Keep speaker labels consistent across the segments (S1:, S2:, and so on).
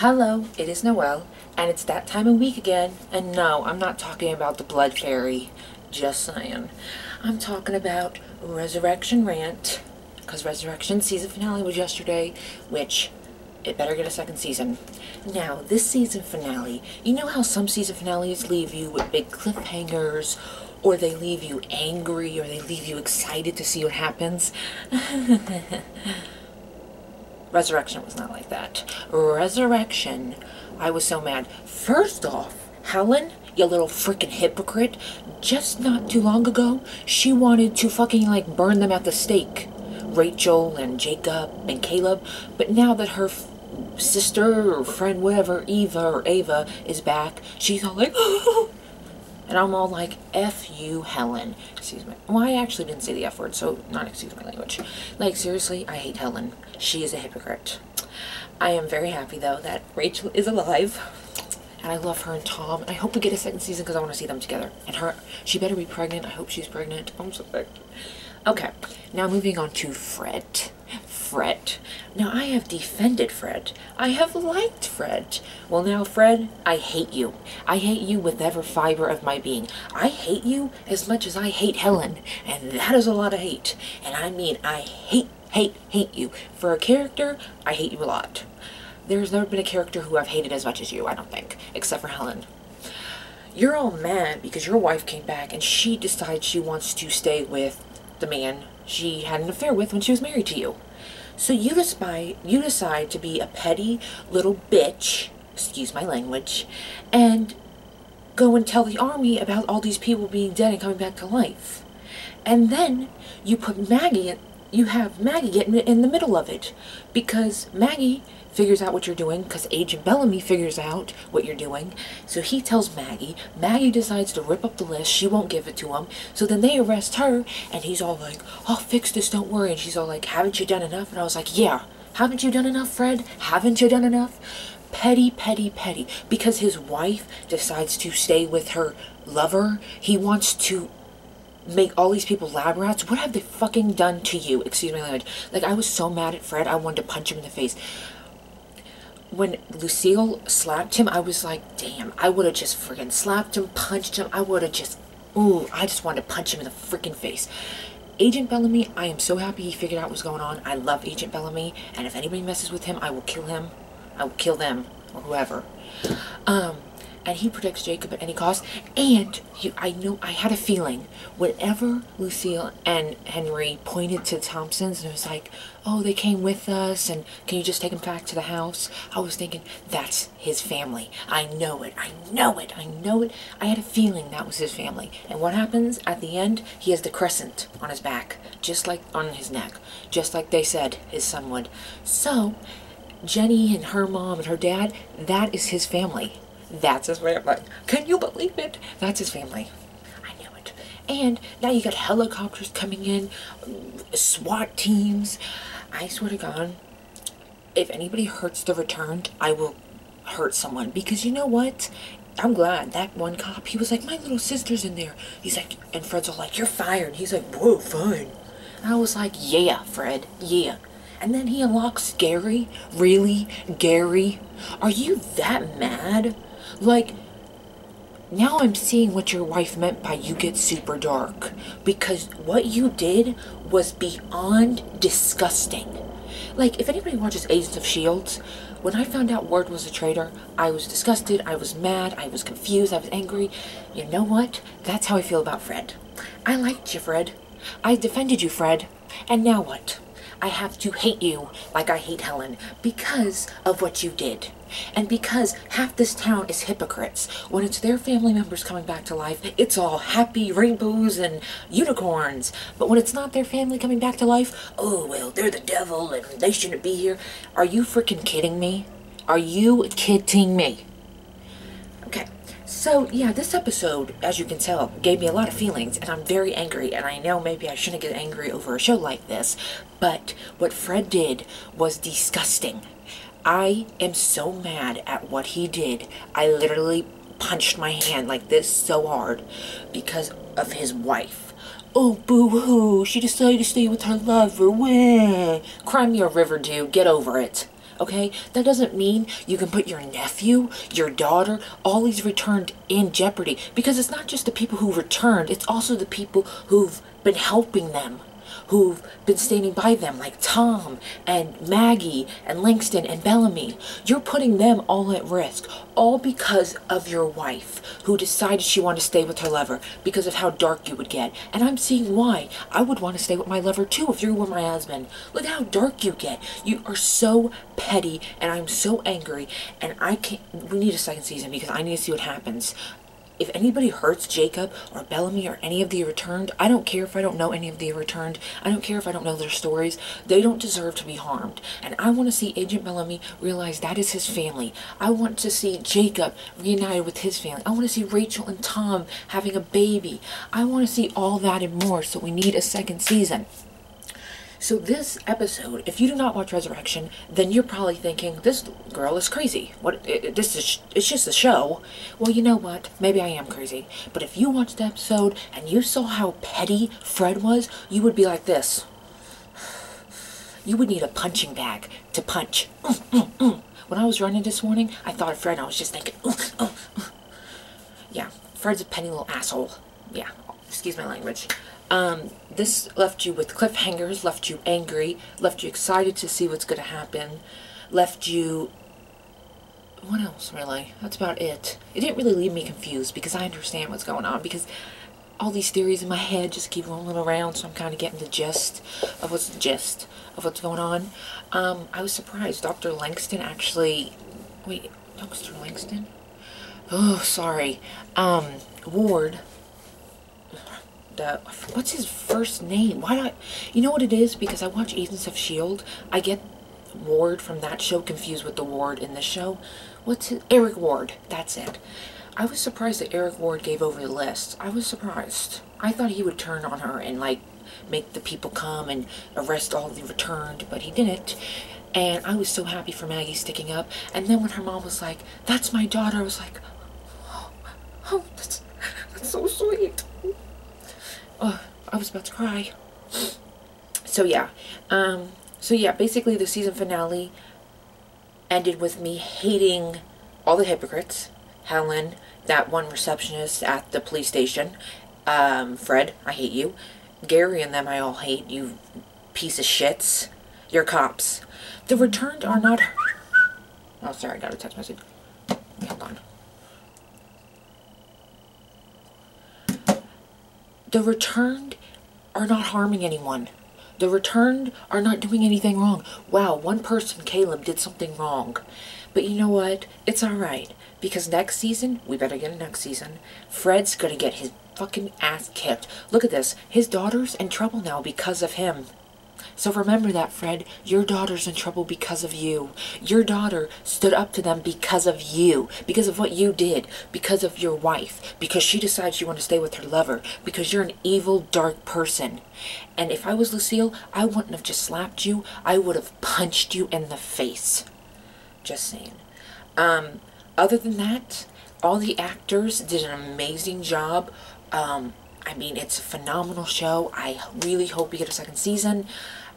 S1: Hello, it is Noelle, and it's that time of week again. And no, I'm not talking about the Blood Fairy. Just saying. I'm talking about Resurrection Rant, because Resurrection season finale was yesterday, which it better get a second season. Now, this season finale, you know how some season finales leave you with big cliffhangers, or they leave you angry, or they leave you excited to see what happens? Resurrection was not like that. Resurrection, I was so mad. First off, Helen, you little freaking hypocrite, just not too long ago, she wanted to fucking like burn them at the stake. Rachel and Jacob and Caleb, but now that her sister or friend, whatever, Ava is back, she's all like, and I'm all like, F you, Helen. Excuse me. Well, I actually didn't say the F word, so not excuse my language. Like, seriously, I hate Helen. She is a hypocrite. I am very happy, though, that Rachel is alive. And I love her and Tom. I hope we get a second season because I want to see them together. And she better be pregnant. I hope she's pregnant. I'm so sick. Okay, now moving on to Fred. Now, I have defended Fred. I have liked Fred. Well, now, Fred, I hate you. I hate you with every fiber of my being. I hate you as much as I hate Helen. And that is a lot of hate. And I mean, I hate you. For a character, I hate you a lot. There's never been a character who I've hated as much as you, I don't think. Except for Helen. You're all mad because your wife came back and she decides she wants to stay with the man she had an affair with when she was married to you. So you decide to be a petty little bitch, excuse my language, and go and tell the army about all these people being dead and coming back to life. And then you put you have Maggie getting in the middle of it, because Maggie figures out what you're doing, because Agent Bellamy figures out what you're doing, so he tells Maggie. Maggie decides to rip up the list, she won't give it to him, so then they arrest her, and he's all like, I'll fix this, don't worry, and she's all like, haven't you done enough? And I was like, yeah, haven't you done enough, Fred? Haven't you done enough? Petty, because his wife decides to stay with her lover, he wants to make all these people lab rats. What have they fucking done to you? Excuse my language. Like, I was so mad at Fred, I wanted to punch him in the face. When Lucille slapped him, I was like, damn, I would have just friggin' slapped him, punched him. I would have just, I just wanted to punch him in the freaking face. Agent Bellamy, I am so happy he figured out what was going on. I love Agent Bellamy, and if anybody messes with him, I will kill him. I will kill them, or whoever. And he protects Jacob at any cost. And I had a feeling whenever Lucille and Henry pointed to Thompsons and it was like, oh, they came with us and can you just take them back to the house? I was thinking, that's his family. I know it. I had a feeling that was his family. And what happens at the end? He has the crescent on his back, just like on his neck, just like they said his son would. So Jenny and her mom and her dad, that is his family. That's his family. Can you believe it? That's his family. I knew it. And now you got helicopters coming in, SWAT teams. I swear to God, if anybody hurts the Returned, I will hurt someone. Because you know what? I'm glad that one cop, he was like, my little sister's in there. He's like, and Fred's all like, you're fired. He's like, whoa, fine. And I was like, yeah, Fred, yeah. And then he unlocks Gary. Really? Gary? Are you that mad? Like, now I'm seeing what your wife meant by you get super dark. Because what you did was beyond disgusting. Like, if anybody watches Agents of S.H.I.E.L.D., when I found out Ward was a traitor, I was disgusted, I was mad, I was confused, I was angry. You know what? That's how I feel about Fred. I liked you, Fred. I defended you, Fred. And now what? I have to hate you like I hate Helen because of what you did. And because half this town is hypocrites. When it's their family members coming back to life, it's all happy rainbows and unicorns. But when it's not their family coming back to life, oh, well, they're the devil and they shouldn't be here. Are you freaking kidding me? Are you kidding me? Okay. So, yeah, this episode, as you can tell, gave me a lot of feelings, and I'm very angry, and I know maybe I shouldn't get angry over a show like this, but what Fred did was disgusting. I am so mad at what he did. I literally punched my hand like this so hard because of his wife. Oh, boo-hoo, she decided to stay with her lover. Wah. Cry me a river, dude. Get over it. okay? That doesn't mean you can put your nephew, your daughter, all these returned in jeopardy. Because it's not just the people who returned, it's also the people who've been helping them, who've been standing by them, like Tom and Maggie and Langston and Bellamy. You're putting them all at risk, all because of your wife, who decided she wanted to stay with her lover because of how dark you would get. And I'm seeing why. I would want to stay with my lover too if you were my husband. Look how dark you get. You are so petty, and I'm so angry, and I can't. We need a second season because I need to see what happens. If anybody hurts Jacob or Bellamy or any of the returned, I don't care if I don't know any of the returned. I don't care if I don't know their stories. They don't deserve to be harmed. And I want to see Agent Bellamy realize that is his family. I want to see Jacob reunited with his family. I want to see Rachel and Tom having a baby. I want to see all that and more, so we need a second season. So this episode, if you do not watch Resurrection, then you're probably thinking, this girl is crazy. It's just a show. Well, you know what? Maybe I am crazy. But if you watched the episode and you saw how petty Fred was, you would be like this. You would need a punching bag to punch. When I was running this morning, I thought of Fred and I was just thinking, Yeah, Fred's a petty little asshole. Yeah, excuse my language. This left you with cliffhangers, left you angry, left you excited to see what's going to happen, left you... What else, really? That's about it. It didn't really leave me confused because I understand what's going on, because all these theories in my head just keep rolling around, so I'm kind of getting the gist of what's going on. I was surprised. Dr. Langston actually... Wait, Dr. Langston? Oh, sorry. Ward... what's his first name? Why do I... You know what it is? Because I watch Agents of S.H.I.E.L.D. I get Ward from that show confused with the Ward in this show. What's his... Eric Ward. That's it. I was surprised that Eric Ward gave over the list. I was surprised. I thought he would turn on her and, like, make the people come and arrest all the returned, but he didn't. And I was so happy for Maggie sticking up. And then when her mom was like, "That's my daughter," I was like, oh, that's so sweet. Oh, I was about to cry. So yeah, basically the season finale ended with me hating all the hypocrites. Helen, that one receptionist at the police station, Fred, I hate you. Gary and them I all hate, you piece of shits. You're cops. The returned are not... Oh, sorry, I got a text message. Hold on. The returned are not harming anyone. The returned are not doing anything wrong. Wow, one person, Caleb, did something wrong. But you know what? It's alright. Because next season, we better get a next season, Fred's gonna get his fucking ass kicked. Look at this. His daughter's in trouble now because of him. So remember that, Fred. Your daughter's in trouble because of you. Your daughter stood up to them because of you. Because of what you did. Because of your wife. Because she decided she wanted to stay with her lover. Because you're an evil, dark person. And if I was Lucille, I wouldn't have just slapped you. I would have punched you in the face. Just saying. Other than that, all the actors did an amazing job. I mean, it's a phenomenal show. I really hope we get a second season.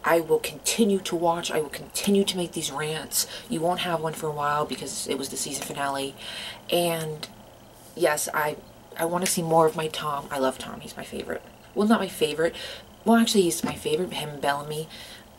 S1: I will continue to watch. I will continue to make these rants. You won't have one for a while because it was the season finale. And yes, I want to see more of my Tom. I love Tom. He's my favorite. Well, not my favorite. Well, actually, he's my favorite. Him, Bellamy,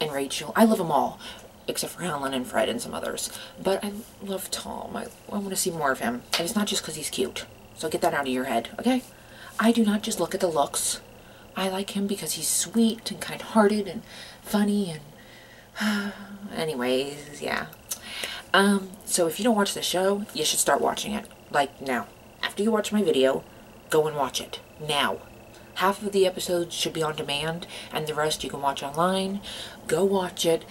S1: and Rachel. I love them all, except for Helen and Fred and some others. But I love Tom. I want to see more of him. And it's not just because he's cute. So get that out of your head, okay? I do not just look at the looks. I like him because he's sweet and kind-hearted and funny and... anyways, yeah. So if you don't watch the show, you should start watching it. Like, now. After you watch my video, go and watch it. Now. Half of the episodes should be on demand, and the rest you can watch online. Go watch it.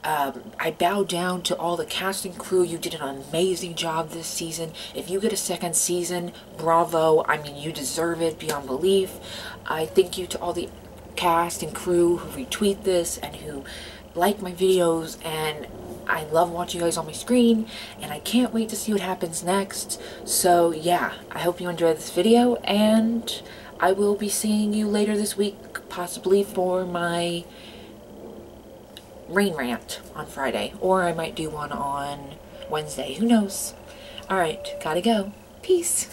S1: I bow down to all the casting crew. You did an amazing job this season. If you get a second season, bravo. I mean, you deserve it beyond belief. I thank you to all the cast and crew who retweet this and who like my videos, and I love watching you guys on my screen, and I can't wait to see what happens next. So yeah, I hope you enjoyed this video, and I will be seeing you later this week, possibly for my rain rant on Friday. Or I might do one on Wednesday. Who knows? Alright, gotta go. Peace.